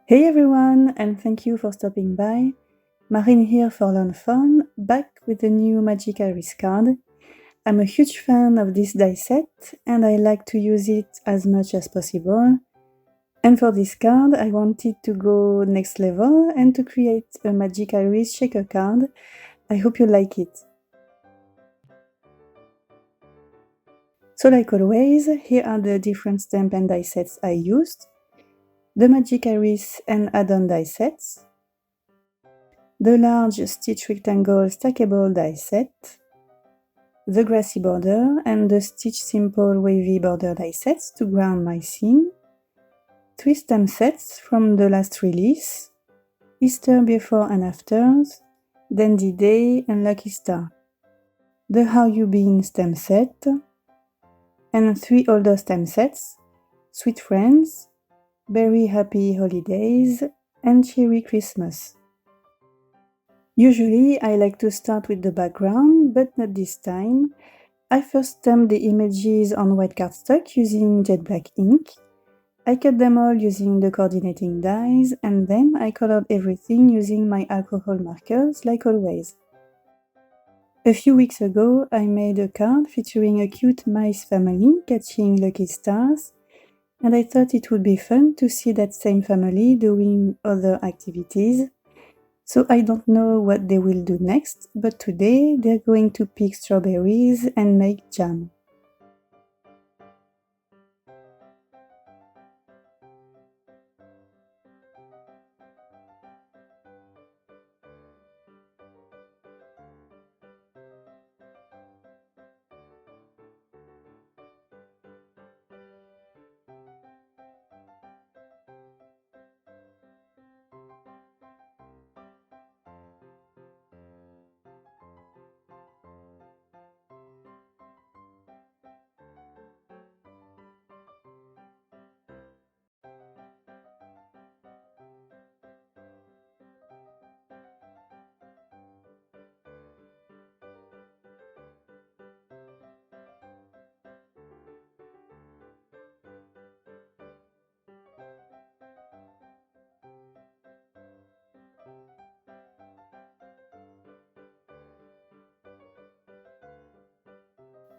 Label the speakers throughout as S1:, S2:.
S1: Hey everyone, and thank you for stopping by. Marine here for Learn Fun, back with a new Magic Iris card. I'm a huge fan of this die set, and I like to use it as much as possible. And for this card, I wanted to go next level and to create a Magic Iris shaker card. I hope you like it. So like always, here are the different stamp and die sets I used. The Magic Iris and add-on die sets, the large stitch rectangle stackable die set, the grassy border and the stitch simple wavy border die sets to ground my scene, 3 stamp sets from the last release, Easter before and afters, Dandy Day and Lucky Star, the How You Been stamp set, and 3 older stamp sets, Sweet Friends, Very Happy Holidays, and Cheery Christmas. Usually I like to start with the background, but not this time. I first stamped the images on white cardstock using jet black ink. I cut them all using the coordinating dies, and then I colored everything using my alcohol markers, like always. A few weeks ago, I made a card featuring a cute mice family catching lucky stars, and I thought it would be fun to see that same family doing other activities. So I don't know what they will do next, but today they're going to pick strawberries and make jam.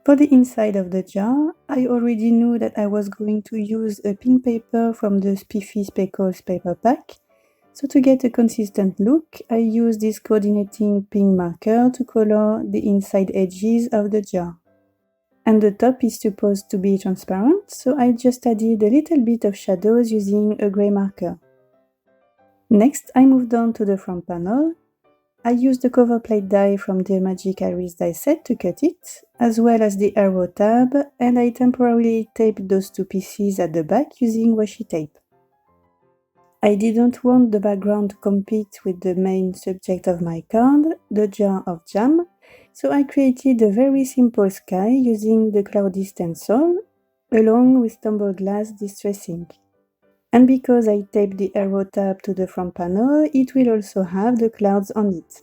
S1: For the inside of the jar, I already knew that I was going to use a pink paper from the Spiffy Speckles paper pack. So to get a consistent look, I used this coordinating pink marker to color the inside edges of the jar. And the top is supposed to be transparent, so I just added a little bit of shadows using a gray marker. Next, I moved on to the front panel. I used the cover plate die from the Magic Iris die set to cut it, as well as the arrow tab, and I temporarily taped those 2 pieces at the back using washi tape. I didn't want the background to compete with the main subject of my card, the jar of jam, so I created a very simple sky using the cloudy stencil, along with tumbled glass distress ink. And because I taped the arrow tab to the front panel, it will also have the clouds on it.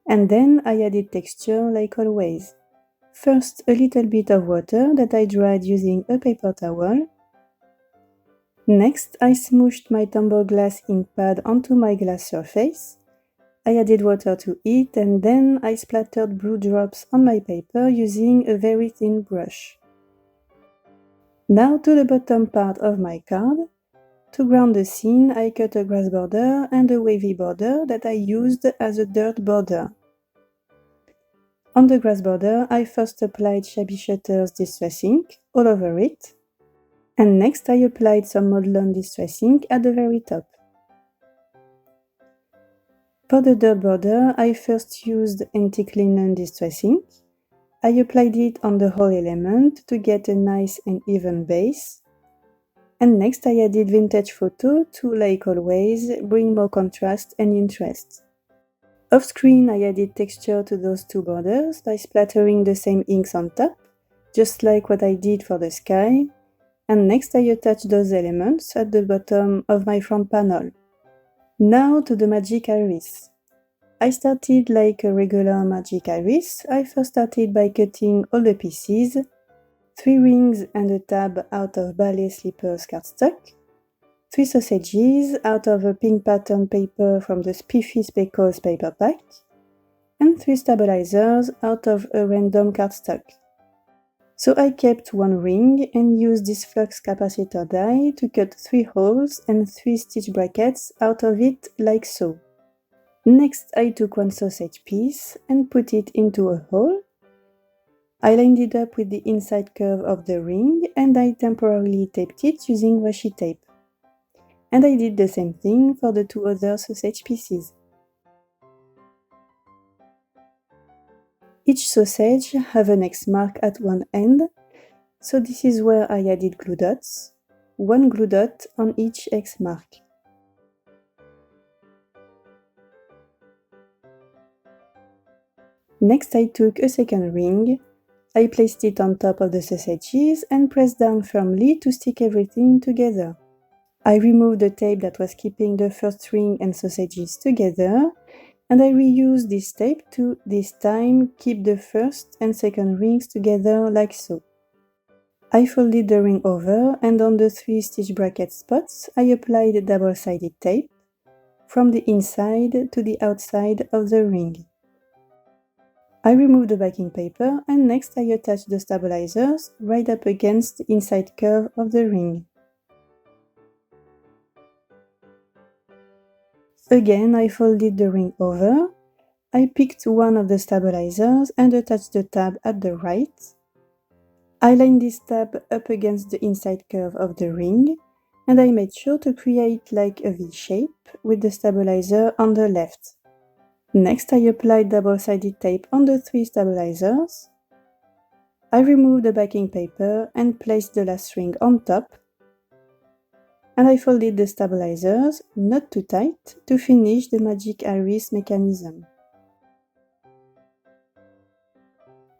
S1: And then I added texture like always. First, a little bit of water that I dried using a paper towel. Next, I smooshed my tumbled glass ink pad onto my glass surface. I added water to it, and then I splattered blue drops on my paper using a very thin brush. Now to the bottom part of my card. To ground the scene, I cut a grass border and a wavy border that I used as a dirt border. On the grass border, I first applied Shabby Shutter's Distress Ink all over it, and next I applied some Modlon Distress Ink at the very top. For the dirt border, I first used Antique Linen Distress Ink. I applied it on the whole element to get a nice and even base. And next I added Vintage Photo to, like always, bring more contrast and interest. Off screen I added texture to those 2 borders by splattering the same inks on top, just like what I did for the sky. And next I attached those elements at the bottom of my front panel. Now to the Magic Iris. I started like a regular Magic Iris. I first started by cutting all the pieces, 3 rings and a tab out of ballet slippers cardstock. 3 sausages out of a pink pattern paper from the Spiffy Speckles paper pack, and 3 stabilizers out of a random cardstock. So I kept one ring and used this flux capacitor die to cut 3 holes and 3 stitch brackets out of it like so. Next I took one sausage piece and put it into a hole. I lined it up with the inside curve of the ring and I temporarily taped it using washi tape. And I did the same thing for the 2 other sausage pieces. Each sausage have an X mark at one end, so this is where I added glue dots, 1 glue dot on each X mark. Next I took a second ring, I placed it on top of the sausages and pressed down firmly to stick everything together. I removed the tape that was keeping the first ring and sausages together, and I reused this tape to, this time, keep the first and second rings together like so. I folded the ring over and on the 3 stitch bracket spots I applied double-sided tape from the inside to the outside of the ring. I removed the backing paper and next I attached the stabilizers right up against the inside curve of the ring. Again, I folded the ring over, I picked one of the stabilizers and attached the tab at the right. I lined this tab up against the inside curve of the ring, and I made sure to create like a V shape with the stabilizer on the left. Next, I applied double-sided tape on the 3 stabilizers. I removed the backing paper and placed the last ring on top, and I folded the stabilizers, not too tight, to finish the magic iris mechanism.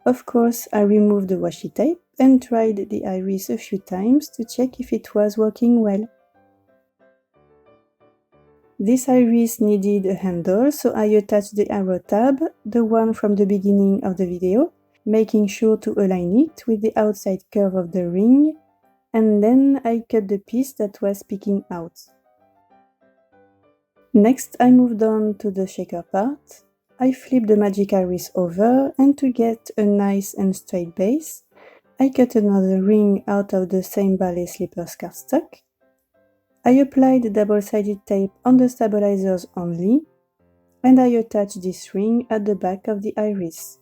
S1: Of course, I removed the washi tape and tried the iris a few times to check if it was working well. This iris needed a handle, so I attached the arrow tab, the one from the beginning of the video, making sure to align it with the outside curve of the ring, and then I cut the piece that was peeking out. Next, I moved on to the shaker part. I flipped the magic iris over, and to get a nice and straight base, I cut another ring out of the same ballet slippers cardstock. I applied double-sided tape on the stabilizers only, and I attached this ring at the back of the iris.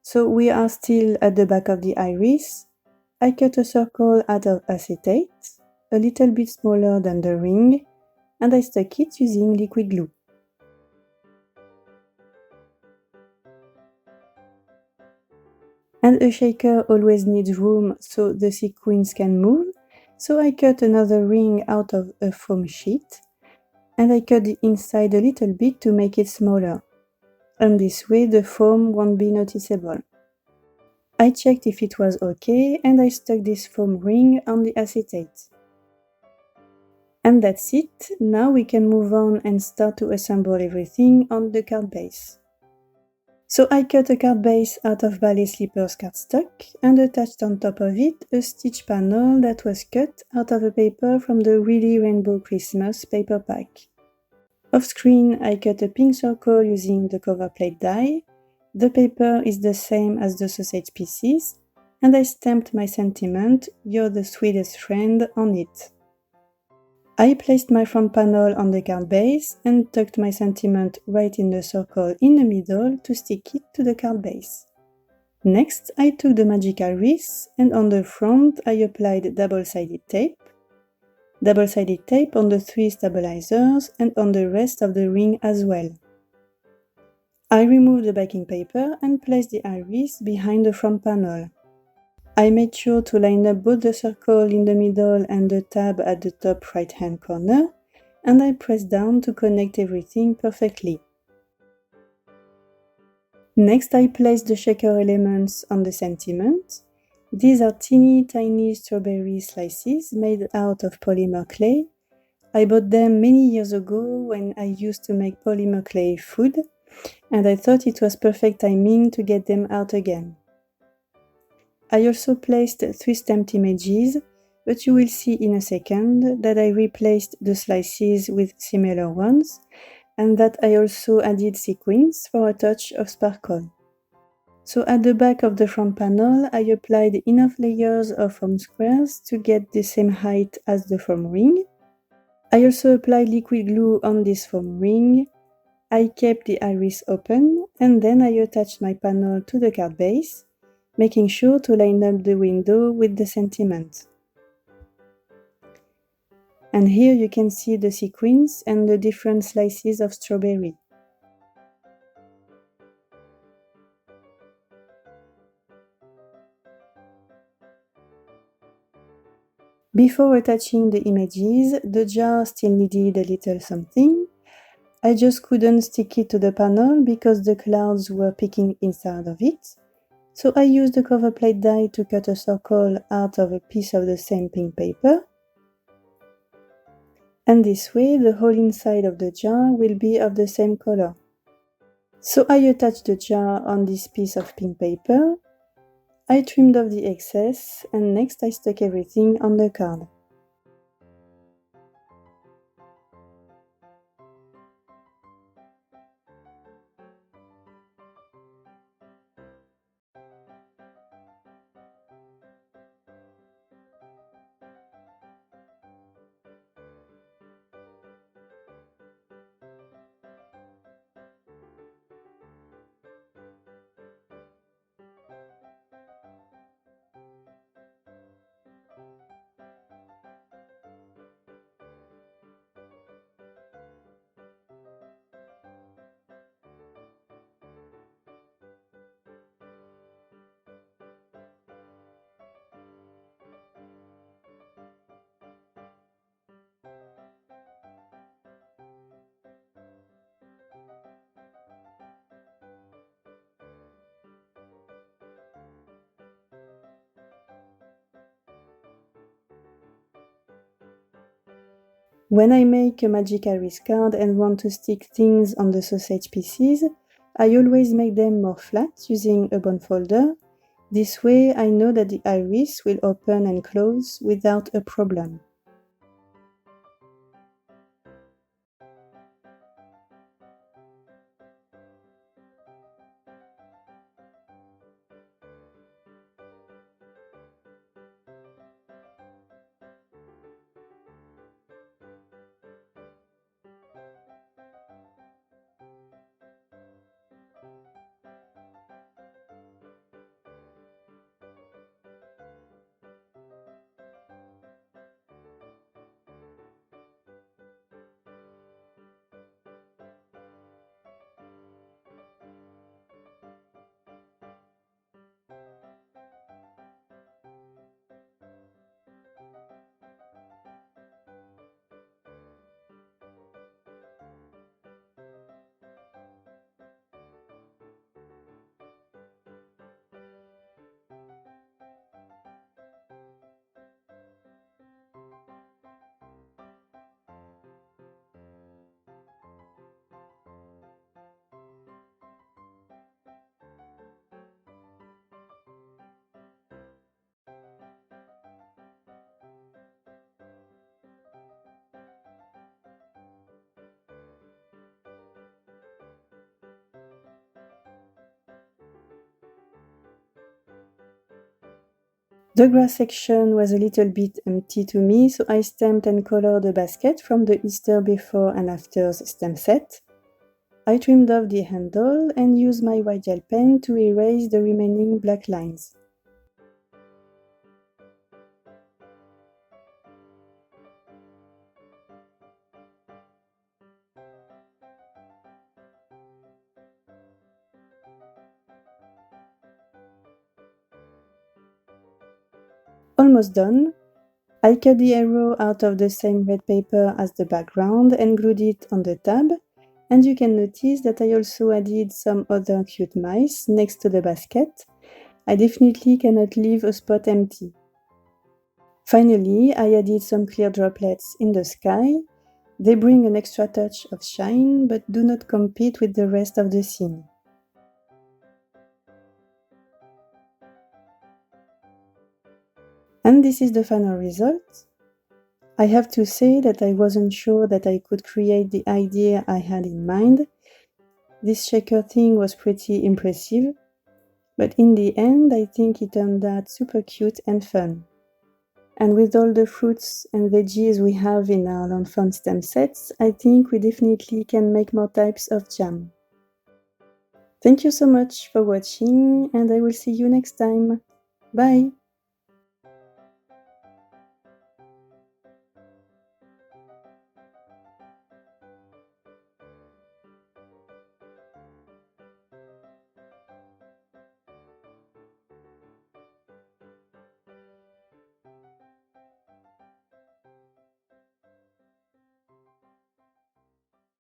S1: So we are still at the back of the iris. I cut a circle out of acetate, a little bit smaller than the ring, and I stuck it using liquid glue. And a shaker always needs room so the sequins can move, so I cut another ring out of a foam sheet, and I cut the inside a little bit to make it smaller. And this way the foam won't be noticeable. I checked if it was okay, and I stuck this foam ring on the acetate. And that's it, now we can move on and start to assemble everything on the card base. So I cut a card base out of ballet slippers cardstock and attached on top of it a stitch panel that was cut out of a paper from the Really Rainbow Christmas paper pack. Off screen I cut a pink circle using the cover plate die. The paper is the same as the sausage pieces, and I stamped my sentiment, "You're the sweetest friend," on it. I placed my front panel on the card base and tucked my sentiment right in the circle in the middle to stick it to the card base. Next, I took the magic iris and on the front I applied double-sided tape on the 3 stabilizers and on the rest of the ring as well. I removed the backing paper and placed the iris behind the front panel. I made sure to line up both the circle in the middle and the tab at the top right-hand corner, and I pressed down to connect everything perfectly. Next, I placed the shaker elements on the sentiment. These are teeny tiny strawberry slices made out of polymer clay. I bought them many years ago when I used to make polymer clay food, and I thought it was perfect timing to get them out again. I also placed 3 stamped images, but you will see in a second that I replaced the slices with similar ones, and that I also added sequins for a touch of sparkle. So at the back of the front panel, I applied enough layers of foam squares to get the same height as the foam ring. I also applied liquid glue on this foam ring. I kept the iris open, and then I attached my panel to the card base, making sure to line up the window with the sentiment. And here you can see the sequins and the different slices of strawberry. Before attaching the images, the jar still needed a little something. I just couldn't stick it to the panel because the clouds were peeking inside of it. So I used the cover plate die to cut a circle out of a piece of the same pink paper. And this way the whole inside of the jar will be of the same color. So I attached the jar on this piece of pink paper. I trimmed off the excess, and next I stuck everything on the card. When I make a magic iris card and want to stick things on the sausage pieces, I always make them more flat using a bond folder. This way I know that the iris will open and close without a problem. The grass section was a little bit empty to me, so I stamped and colored the basket from the Easter before and afters stamp set. I trimmed off the handle and used my white gel pen to erase the remaining black lines. Almost done. I cut the arrow out of the same red paper as the background and glued it on the tab, and you can notice that I also added some other cute mice next to the basket. I definitely cannot leave a spot empty. Finally, I added some clear droplets in the sky. They bring an extra touch of shine, but do not compete with the rest of the scene. And this is the final result. I have to say that I wasn't sure that I could create the idea I had in mind. This shaker thing was pretty impressive, but in the end I think it turned out super cute and fun. And with all the fruits and veggies we have in our L'Enfant stem sets, I think we definitely can make more types of jam. Thank you so much for watching, and I will see you next time. Bye!